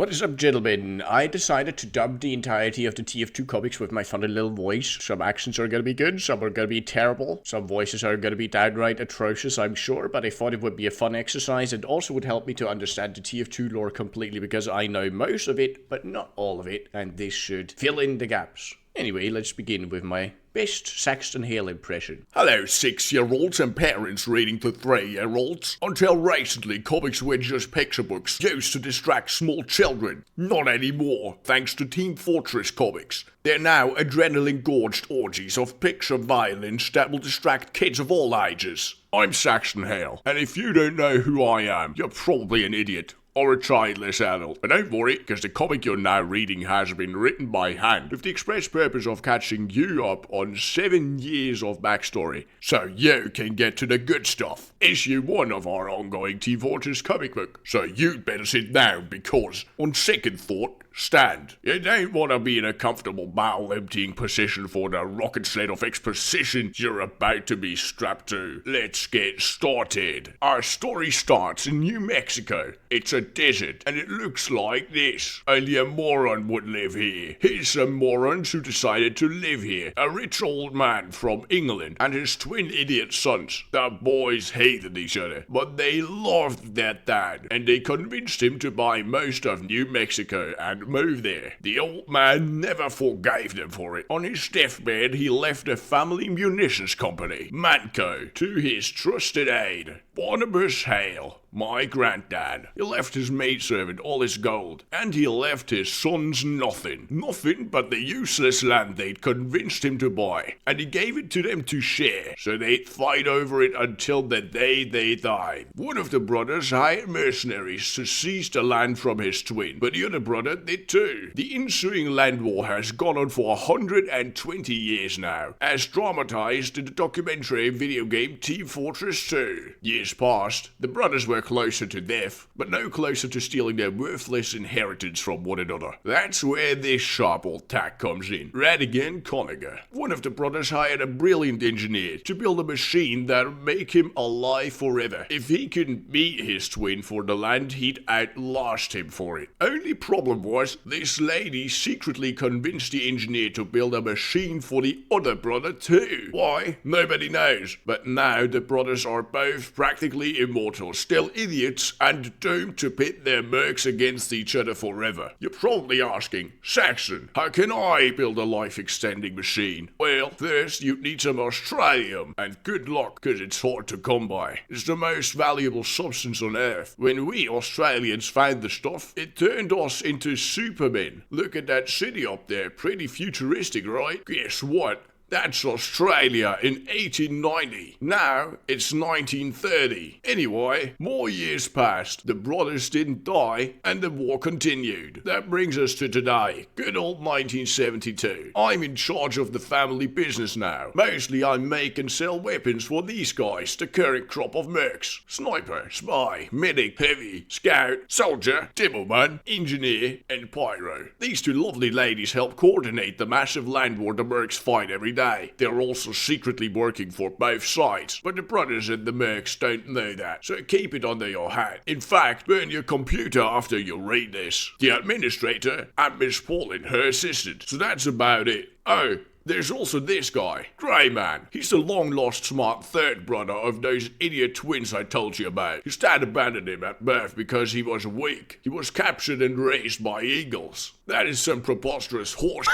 What is up, gentlemen? I decided to dub the entirety of the TF2 comics with my funny little voice. Some accents are gonna be good, some are gonna be terrible, some voices are gonna be downright atrocious, I'm sure, but I thought it would be a fun exercise and also would help me to understand the TF2 lore completely because I know most of it, but not all of it, and this should fill in the gaps. Anyway, let's begin with my best Saxton Hale impression. Hello, 6-year-olds and parents reading to 3-year-olds. Until recently, comics were just picture books used to distract small children. Not anymore, thanks to Team Fortress comics. They're now adrenaline-gorged orgies of picture violence that will distract kids of all ages. I'm Saxton Hale, and if you don't know who I am, you're probably an idiot. Or a childless adult. But don't worry, because the comic you're now reading has been written by hand with the express purpose of catching you up on 7 years of backstory, so you can get to the good stuff. Issue 1 of our ongoing Team Fortress comic book. So you'd better sit down because, on second thought, stand. You don't want to be in a comfortable bowel-emptying position for the rocket sled of exposition you're about to be strapped to. Let's get started. Our story starts in New Mexico. It's a desert, and it looks like this. Only a moron would live here. Here's some morons who decided to live here. A rich old man from England and his twin idiot sons. The boys hated each other, but they loved their dad, and they convinced him to buy most of New Mexico and move there. The old man never forgave them for it. On his deathbed, he left a family munitions company, Manco, to his trusted aide, Barnabas Hale, my granddad. He left his maidservant all his gold, and he left his sons nothing. Nothing but the useless land they'd convinced him to buy, and he gave it to them to share, so they'd fight over it until the day they died. One of the brothers hired mercenaries to seize the land from his twin, but the other brother did too. The ensuing land war has gone on for 120 years now, as dramatized in the documentary video game Team Fortress 2. Years passed, the brothers were closer to death, but no closer to stealing their worthless inheritance from one another. That's where this sharp old tack comes in. Radigan Conager. One of the brothers hired a brilliant engineer to build a machine that'll make him alive forever. If he couldn't beat his twin for the land, he'd outlast him for it. Only problem was, this lady secretly convinced the engineer to build a machine for the other brother too. Why? Nobody knows. But now the brothers are both practically immortal, still idiots, and doomed to pit their mercs against each other forever. You're probably asking, Saxon, how can I build a life-extending machine? Well, first you'd need some Australium, and good luck, cause it's hard to come by. It's the most valuable substance on Earth. When we Australians found the stuff, it turned us into supermen. Look at that city up there, pretty futuristic, right? Guess what? That's Australia in 1890. Now, it's 1930. Anyway, more years passed, the brothers didn't die, and the war continued. That brings us to today, good old 1972. I'm in charge of the family business now. Mostly I make and sell weapons for these guys, the current crop of mercs. Sniper, spy, medic, heavy, scout, soldier, demoman, engineer, and pyro. These two lovely ladies help coordinate the massive land war the mercs fight every day. They're also secretly working for both sides, but the brothers and the mercs don't know that, so keep it under your hat. In fact, burn your computer after you read this. The administrator and Miss Paulin, her assistant, so that's about it. Oh, there's also this guy, Grey Man. He's the long-lost smart third brother of those idiot twins I told you about. His dad abandoned him at birth because he was weak. He was captured and raised by eagles. That is some preposterous horse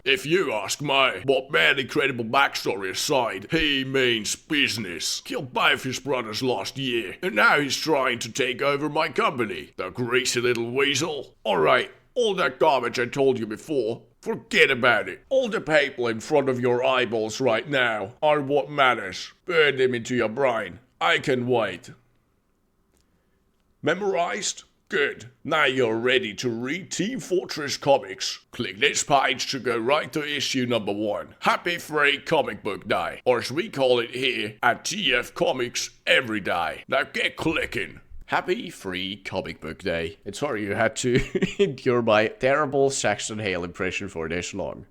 if you ask me. But barely credible backstory aside, he means business. Killed both his brothers last year, and now he's trying to take over my company. The greasy little weasel. Alright, all that garbage I told you before, forget about it. All the people in front of your eyeballs right now are what matters. Burn them into your brain. I can wait. Memorized? Good. Now you're ready to read Team Fortress comics. Click this page to go right to issue number 1. Happy Free Comic Book Day, or as we call it here at TF Comics, every day. Now get clicking. Happy Free Comic Book Day. And sorry you had to endure my terrible Saxton Hale impression for this long.